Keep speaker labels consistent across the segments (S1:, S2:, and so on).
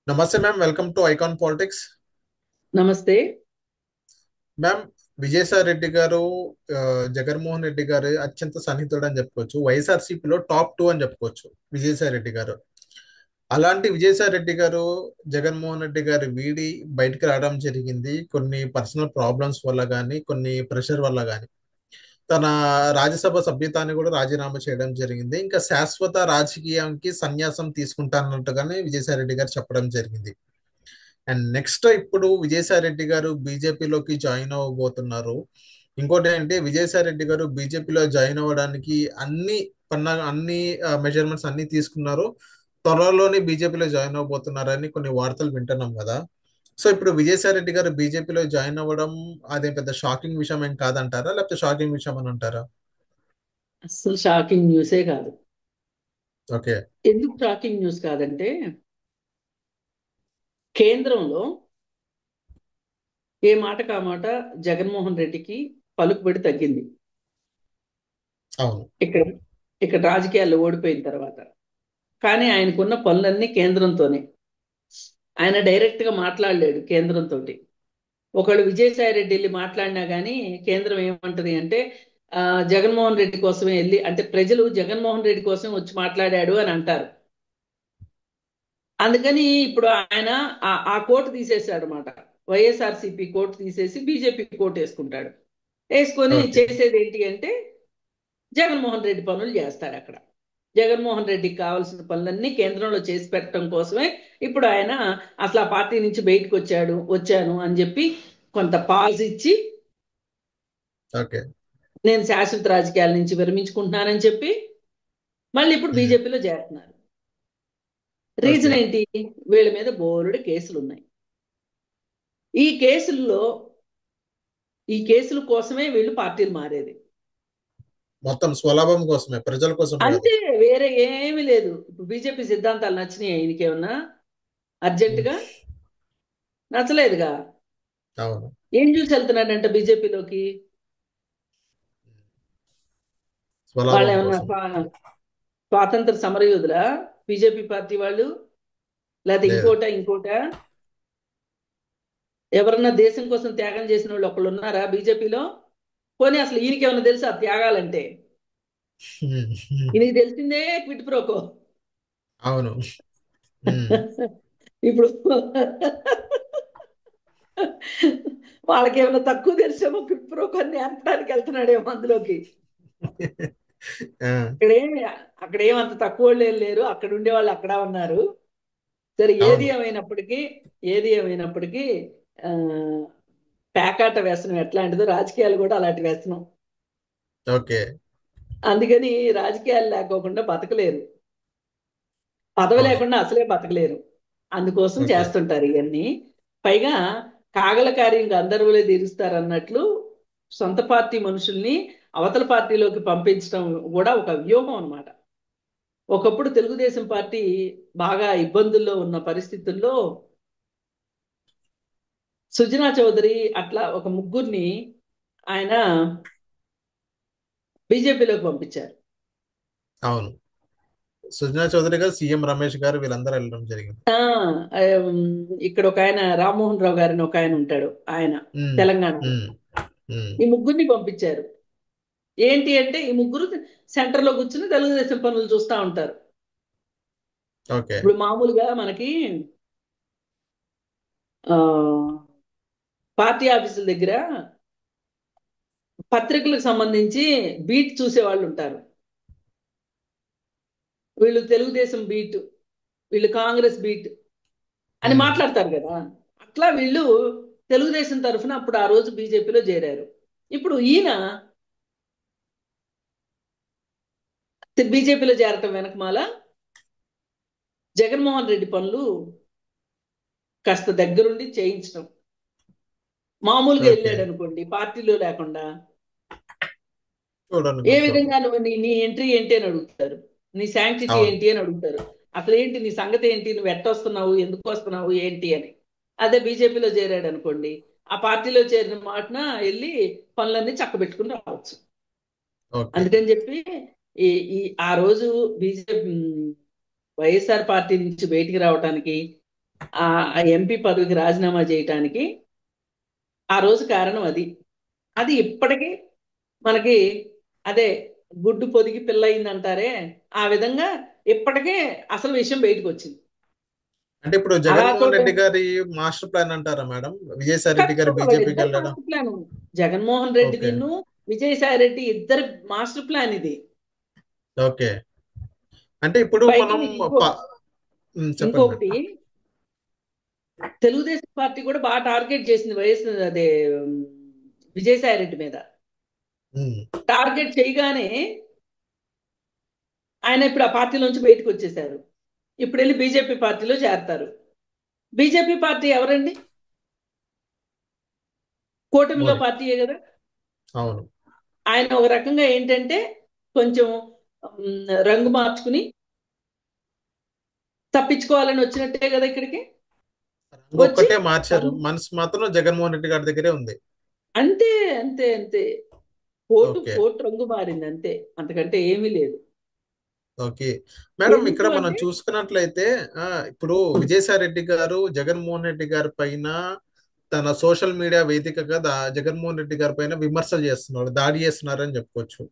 S1: నమస్తే ma'am, welcome to icon politics.
S2: నమస్తే.
S1: Ma'am, Vijayasai Reddy గారు ఆ, జగన్మోహన్ రెడ్డి గారు అత్యంత సన్నిహితుడు అని చెప్పుకోవచ్చు. వైఎస్ఆర్సీపీలో టాప్ టూ అని చెప్పుకోవచ్చు విజయసాయి రెడ్డి గారు. అలాంటి విజయసాయి రెడ్డి గారు జగన్మోహన్ రెడ్డి గారు వీడి బయటికి రావడం జరిగింది. కొన్ని పర్సనల్ ప్రాబ్లమ్స్ వల్ల కానీ, కొన్ని ప్రెషర్ వల్ల కానీ తన రాజ్యసభ సభ్యతాన్ని కూడా రాజీనామా చేయడం జరిగింది. ఇంకా శాశ్వత రాజకీయానికి సన్యాసం తీసుకుంటానన్నట్టుగానే విజయసాయి రెడ్డి గారు చెప్పడం జరిగింది. అండ్ నెక్స్ట్ ఇప్పుడు విజయసాయి రెడ్డి గారు బీజేపీలోకి జాయిన్ అవ్వబోతున్నారు. ఇంకోటి ఏంటి, విజయసాయి రెడ్డి గారు బీజేపీలో జాయిన్ అవ్వడానికి అన్ని మెజర్మెంట్స్ అన్ని తీసుకున్నారు. త్వరలోనే బీజేపీలో జాయిన్ అవ్వబోతున్నారని కొన్ని వార్తలు వింటున్నాం కదా. సో ఇప్పుడు విజయసాయి రెడ్డి గారు బీజేపీలో జాయిన్ అవ్వడం అదే పెద్ద షాకింగ్ విషయం ఏం కాదంటారా, లేకపోతే షాకింగ్ విషయం అని అంటారా?
S2: అస్సలు షాకింగ్ న్యూసే కాదు.
S1: ఓకే.
S2: ఎందుకు షాకింగ్ న్యూస్ కాదంటే, కేంద్రంలో ఏ మాట కామాట జగన్మోహన్ రెడ్డికి పలుకుబడి తగ్గింది.
S1: అవును.
S2: ఇక్కడ ఇక్కడ రాజకీయాల్లో ఓడిపోయిన తర్వాత. కానీ ఆయనకున్న పనులన్నీ కేంద్రంతోనే. ఆయన డైరెక్ట్ గా మాట్లాడలేడు కేంద్రంతో. ఒకళ్ళు విజయసాయి రెడ్డి వెళ్ళి మాట్లాడినా కానీ కేంద్రం ఏమంటది అంటే, ఆ, జగన్మోహన్ రెడ్డి కోసమే వెళ్ళి, అంటే ప్రజలు జగన్మోహన్ రెడ్డి కోసం వచ్చి మాట్లాడాడు అని అంటారు. అందుకని ఇప్పుడు ఆయన ఆ కోటు తీసేశాడు అనమాట. వైఎస్ఆర్సీపీ కోటు తీసేసి బీజేపీ కోటు వేసుకుంటాడు. వేసుకొని
S1: ఓకే.
S2: చేసేది ఏంటి అంటే, జగన్మోహన్ రెడ్డి పనులు చేస్తాడు అక్కడ. జగన్మోహన్ రెడ్డికి కావాల్సిన పనులన్నీ కేంద్రంలో చేసి పెట్టడం కోసమే ఇప్పుడు ఆయన అసలు ఆ పార్టీ నుంచి బయటకు వచ్చాను అని చెప్పి కొంత పాజ్ ఇచ్చి,
S1: ఓకే.
S2: నేను శాశ్వత రాజకీయాల నుంచి విరమించుకుంటున్నానని చెప్పి మళ్ళీ ఇప్పుడు
S1: ఉమ్.
S2: బీజేపీలో చేరుతున్నారు.
S1: ఓకే.
S2: రీజన్ ఏంటి? వీళ్ళ మీద బోలెడు కేసులు ఉన్నాయి. ఈ కేసుల్లో ఈ కేసుల కోసమే వీళ్ళు పార్టీలు మారేది.
S1: మొత్తం స్వలాభం కోసమే, ప్రజల కోసం కాదు.
S2: అంతే, వేరే ఏమీ లేదు. ఇప్పుడు బీజేపీ సిద్ధాంతాలు నచ్చినాయి ఈయనకేమన్నా?
S1: ఉమ్.
S2: అర్జెంటుగా నచ్చలేదుగా.
S1: అవును.
S2: ఏం చూసి వెళ్తున్నాడంట బీజేపీలోకి? వాళ్ళు
S1: స్వలాభం
S2: ఏమన్నా
S1: కోసం.
S2: స్వాతంత్ర సమరయోధులా బీజేపీ పార్టీ వాళ్ళు? లేకపోతే
S1: లేదు.
S2: ఇంకోటా? ఎవరన్నా దేశం కోసం త్యాగం చేసిన వాళ్ళు ఒకళ్ళు ఉన్నారా బీజేపీలో? పోనీ అసలు ఈయనకి ఏమన్నా తెలుసా త్యాగాలంటే?
S1: ఉమ్.
S2: ఈయనకి తెలిసిందే క్విట్ ప్రోకో.
S1: అవును. ఉమ్.
S2: ఇప్పుడు వాళ్ళకి ఏమైనా తక్కువ తెలిసేమో క్విట్ ప్రోకో నేర్పడానికి వెళ్తున్నాడేమో అందులోకి.
S1: ఆ,
S2: ఇక్కడేమి అక్కడ ఏమంత తక్కువ వాళ్ళు ఏం లేరు, అక్కడ ఉండే వాళ్ళు అక్కడ ఉన్నారు. సరే,
S1: అవును.
S2: ఏది ఏమైనప్పటికీ ఆ పేకాట వ్యసనం ఎట్లాంటిదో రాజకీయాలు కూడా అలాంటి వ్యసనం.
S1: ఓకే.
S2: అందుకని రాజకీయాలు లేకోకుండా బతకలేరు, పదవి
S1: అవును.
S2: లేకుండా అసలే బతకలేరు. అందుకోసం
S1: ఓకే.
S2: చేస్తుంటారు ఇవన్నీ. పైగా కాగల కార్యం గంధర్వులే తీరుస్తారు అన్నట్లు సొంత పార్టీ మనుషుల్ని అవతల పార్టీలోకి పంపించడం కూడా ఒక వ్యూహం అన్నమాట. ఒకప్పుడు తెలుగుదేశం పార్టీ బాగా ఇబ్బందుల్లో ఉన్న పరిస్థితుల్లో సుజనా చౌదరి అట్లా ఒక ముగ్గురిని ఆయన బీజేపీలోకి పంపించారు.
S1: అవును. సుజనా చౌదరి గారు, సీఎం రమేష్ గారు వీళ్ళందరూ వెళ్ళడం జరిగింది.
S2: ఆ ఇక్కడ ఒక ఆయన రామ్మోహన్ రావు గారిని ఒక ఆయన ఉంటాడు, ఆయన
S1: ఉమ్.
S2: తెలంగాణలో.
S1: ఉమ్. ఉమ్.
S2: ఈ ముగ్గురిని పంపించారు. ఏంటి అంటే ఈ ముగ్గురు సెంటర్ లో కూర్చుని తెలుగుదేశం పనులు చూస్తా ఉంటారు.
S1: ఓకే.
S2: ఇప్పుడు మామూలుగా మనకి ఆ పార్టీ ఆఫీసుల దగ్గర పత్రికలకు సంబంధించి బీట్ చూసే వాళ్ళు ఉంటారు. వీళ్ళు తెలుగుదేశం బీట్, వీళ్ళు కాంగ్రెస్ బీట్ అని
S1: ఉమ్.
S2: మాట్లాడతారు కదా. అట్లా వీళ్ళు తెలుగుదేశం తరఫున అప్పుడు ఆ రోజు బీజేపీలో చేరారు. ఇప్పుడు ఈయన బీజేపీలో చేరటం వెనకమాల జగన్మోహన్ రెడ్డి పనులు కాస్త దగ్గరుండి చేయించడం. మామూలుగా
S1: ఓకే.
S2: వెళ్ళాడు అనుకోండి పార్టీలో లేకుండా,
S1: చూడండి
S2: ఏ
S1: కూర్చోవటం.
S2: విధంగా నువ్వు నీ ఎంట్రీ ఏంటి అని అడుగుతారు, నీ శాంక్టిటీ
S1: అవును.
S2: ఏంటి అని అడుగుతారు. అసలు ఏంటి నీ సంగతి ఏంటి, నువ్వు ఎట్టొస్తున్నావు, ఎందుకు వస్తున్నావు ఏంటి అని. అదే బీజేపీలో చేరాడు అనుకోండి, ఆ పార్టీలో చేరిన మాటన వెళ్ళి పనులన్నీ చక్కబెట్టుకుని రావచ్చు.
S1: ఓకే.
S2: అందుకని చెప్పి ఈ ఈ ఆ రోజు బీజేపీ వైఎస్ఆర్ పార్టీ నుంచి బయటికి రావడానికి ఆ ఎంపీ పదవికి రాజీనామా చేయటానికి ఆ రోజు కారణం అది. అది ఇప్పటికీ మనకి అదే గుడ్డు పొదిగి పిల్ల అయింది అంటారే, ఆ విధంగా ఇప్పటికే అసలు విషయం బయటకు వచ్చింది.
S1: అంటే ఇప్పుడు
S2: అలా
S1: జగన్మోహన్
S2: చోట
S1: రెడ్డి గారి మాస్టర్ ప్లాన్ అంటారా మేడం, విజయసాయి రెడ్డి గారు
S2: ఖచ్చితంగా
S1: బీజేపీకి
S2: వీళ్ళిద్దరు
S1: వెళ్ళడం?
S2: Master plan. Jaganmohan Reddy
S1: okay.
S2: దిన్ను విజయసాయి రెడ్డి ఇద్దరు మాస్టర్ ప్లాన్ ఇది.
S1: ఓకే. అంటే ఇప్పుడు
S2: పైగా
S1: మనం
S2: మీకు ఇంకో
S1: ప- చెప్పండి
S2: ఇంకొకటి,
S1: మేడం.
S2: తెలుగుదేశం పార్టీ కూడా బాగా టార్గెట్ చేసింది వైఎస్ అదే విజయసాయి రెడ్డి మీద.
S1: ఉమ్,
S2: టార్గెట్ చేయగానే ఆయన ఇప్పుడు ఆ పార్టీలోంచి బయటకు వచ్చేసారు. ఇప్పుడు వెళ్ళి బీజేపీ పార్టీలో చేరతారు. బీజేపీ పార్టీ ఎవరండి? కూటమిలో
S1: మోడీ.
S2: పార్టీయే కదా.
S1: అవును.
S2: ఆయన ఒక రకంగా ఏంటంటే కొంచెం రంగు మార్చుకుని తప్పించుకోవాలని వచ్చినట్టే కదా ఇక్కడికి వచ్చి.
S1: ఇంకొక్కటే మార్చారు,
S2: సం-
S1: మనసు మాత్రం జగన్మోహన్ రెడ్డి గారి దగ్గరే ఉంది.
S2: అంతే, అంతే, అంతే. Coat
S1: okay.
S2: కోటు రంగు మారింది అంతే, అంతకంటే ఏమీ లేదు.
S1: ఓకే మేడం,
S2: ఎందుకు
S1: ఇక్కడ మనం
S2: అంటే
S1: చూసుకున్నట్లయితే ఇప్పుడు విజయసాయి రెడ్డి గారు జగన్మోహన్ రెడ్డి గారి పైన తన సోషల్ మీడియా వేదికగా జగన్మోహన్ రెడ్డి గారి పైన విమర్శలు చేస్తున్నారు, దాడి చేస్తున్నారని చెప్పుకోవచ్చు.
S2: ఉమ్,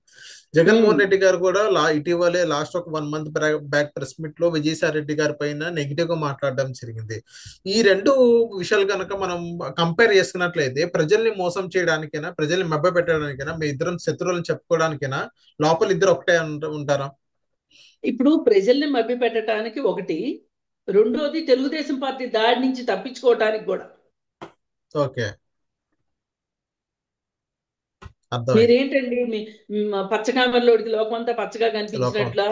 S1: జగన్మోహన్ రెడ్డి గారు కూడా ఇటీవలే లాస్ట్ ఒక 1 మంత్ బ్యాక్ ప్రెస్ మీట్ లో విజయసాయి రెడ్డి గారి పైన నెగిటివ్ గా మాట్లాడడం జరిగింది. ఈ రెండు విషయాలు కనుక మనం కంపేర్ చేసుకున్నట్లయితే ప్రజల్ని మోసం చేయడానికైనా, ప్రజల్ని మభ్య పెట్టడానికైనా, మీ ఇద్దరం శత్రువులను చెప్పుకోవడానికైనా లోపల ఇద్దరు ఒకటే ఉంటారా?
S2: ఇప్పుడు ప్రజల్ని మభ్యపెట్టడానికి ఒకటి, రెండోది తెలుగుదేశం పార్టీ దాడి నుంచి తప్పించుకోవటానికి కూడా.
S1: ఓకే. అర్థమైంది.
S2: మీరేంటండి పచ్చకామెరలోడికి లోకమంతా పచ్చగా
S1: లోకం.
S2: కనిపించినట్లా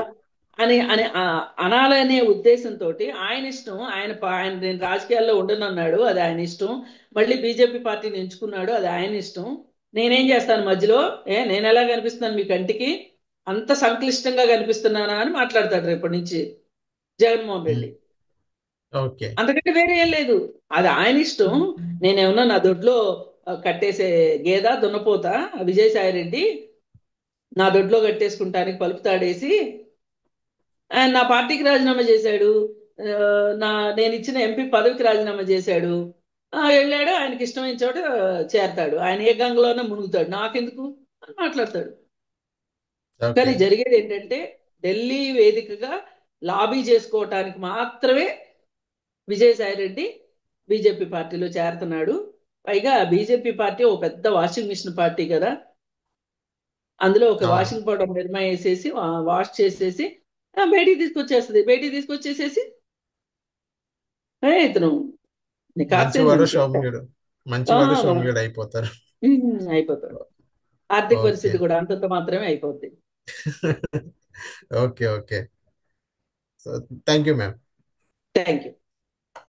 S2: అని అని అనాలనే ఉద్దేశంతో ఆయన ఇష్టం. ఆయన నేను రాజకీయాల్లో ఉండనన్నాడు, అది ఆయన ఇష్టం. మళ్ళీ బీజేపీ పార్టీని ఎంచుకున్నాడు, అది ఆయన ఇష్టం. నేనేం చేస్తాను మధ్యలో? నేను ఎలా కనిపిస్తున్నాను మీ కంటికి? అంత సంక్లిష్టంగా కనిపిస్తున్నానా అని మాట్లాడతాడు రేపటి నుంచి జగన్మోహన్
S1: ఉమ్,
S2: రెడ్డి.
S1: ఓకే.
S2: అంతకంటే వేరే ఏం లేదు. అది ఆయన ఇష్టం. నేనేమన్నా నా దొడ్లో కట్టేసే గేదా దున్నపోతా విజయసాయి రెడ్డి నా దొడ్లో కట్టేసుకుంటానికి పలుపు తాడేసి ఆయన నా పార్టీకి రాజీనామా చేశాడు. ఆ, నా నేను ఇచ్చిన ఎంపీ పదవికి రాజీనామా చేశాడు. వెళ్ళాడు, ఆయనకి ఇష్టమైన చోట చేరతాడు. ఆయన ఏ గంగలోనే మునుగుతాడు, నాకెందుకు అని మాట్లాడతాడు.
S1: ఓకే.
S2: కానీ జరిగేది ఏంటంటే ఢిల్లీ వేదికగా లాబీ చేసుకోవటానికి మాత్రమే విజయసాయి రెడ్డి బీజేపీ పార్టీలో చేరుతున్నాడు. పైగా బీజేపీ పార్టీ ఒక పెద్ద వాషింగ్ మిషన్ పార్టీ కదా. అందులో ఒక
S1: అవును.
S2: వాషింగ్ పౌడర్ నిర్మా వేసేసి వాష్ చేసేసి బయటికి తీసుకొచ్చేస్తుంది. బయటికి తీసుకొచ్చేసేసి ఇతను నికార్సైన
S1: మంచివాడు
S2: మనిషి.
S1: సౌమ్యుడు.
S2: ఆ,
S1: మంచివాడు సౌమ్యుడు అయిపోతారు.
S2: అయిపోతాడు. ఆర్థిక
S1: ఓకే.
S2: పరిస్థితి కూడా అంతంత మాత్రమే అయిపోద్ది.
S1: Okay. Okay. So thank you ma'am.
S2: Thank you.